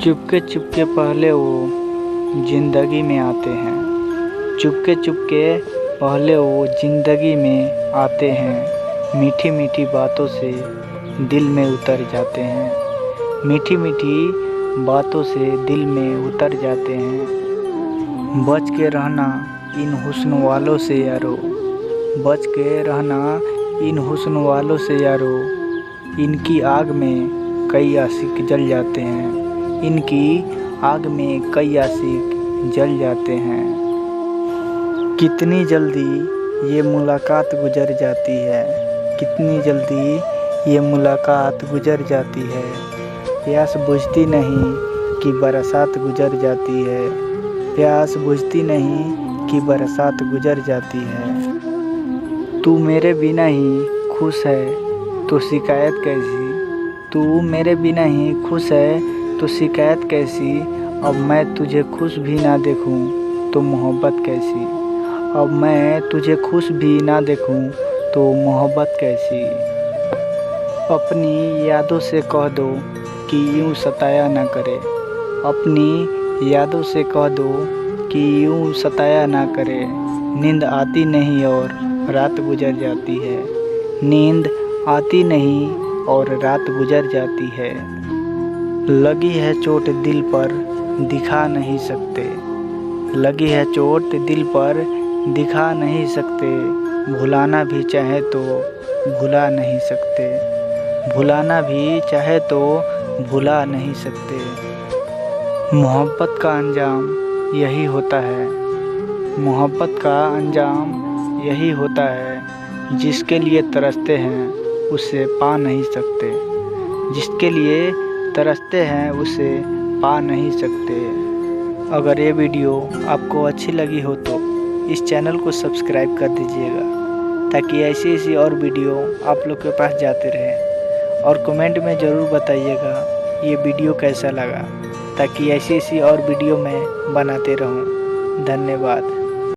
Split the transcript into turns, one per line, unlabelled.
चुपके चुपके पहले वो ज़िंदगी में आते हैं। चुपके चुपके पहले वो ज़िंदगी में आते हैं। मीठी मीठी बातों से दिल में उतर जाते हैं। मीठी मीठी बातों से दिल में उतर जाते हैं। बच के रहना इन हुस्न वालों से यारो। बच के रहना इन हुस्न वालों से यारो। इनकी आग में कई आशिक जल जाते हैं। इनकी आग में कई आशिक जल जाते हैं। कितनी जल्दी ये मुलाकात गुजर जाती है। कितनी जल्दी ये मुलाकात गुजर जाती है। प्यास बुझती नहीं कि बरसात गुजर जाती है। प्यास बुझती नहीं कि बरसात गुजर जाती है। तू मेरे बिना ही खुश है तो शिकायत कैसी। तू मेरे बिना ही खुश है तो शिकायत कैसी। अब मैं तुझे खुश भी ना देखूं तो मोहब्बत कैसी। अब मैं तुझे खुश भी ना देखूं तो मोहब्बत कैसी। अपनी यादों से कह दो कि यूं सताया ना करे। अपनी यादों से कह दो कि यूं सताया ना करे। नींद आती नहीं और रात गुजर जाती है। नींद आती नहीं और रात गुजर जाती है। लगी है चोट दिल पर दिखा नहीं सकते। लगी है चोट दिल पर दिखा नहीं सकते। भुलाना भी चाहे तो भुला नहीं सकते। भुलाना भी चाहे तो भुला नहीं सकते। मोहब्बत का अंजाम यही होता है। मोहब्बत का अंजाम यही होता है। जिसके लिए तरसते हैं उसे पा नहीं सकते। जिसके लिए तरसते हैं उसे पा नहीं सकते। अगर ये वीडियो आपको अच्छी लगी हो तो इस चैनल को सब्सक्राइब कर दीजिएगा ताकि ऐसी और वीडियो आप लोग के पास जाते रहे। और कमेंट में ज़रूर बताइएगा ये वीडियो कैसा लगा ताकि ऐसी और वीडियो मैं बनाते रहूं। धन्यवाद।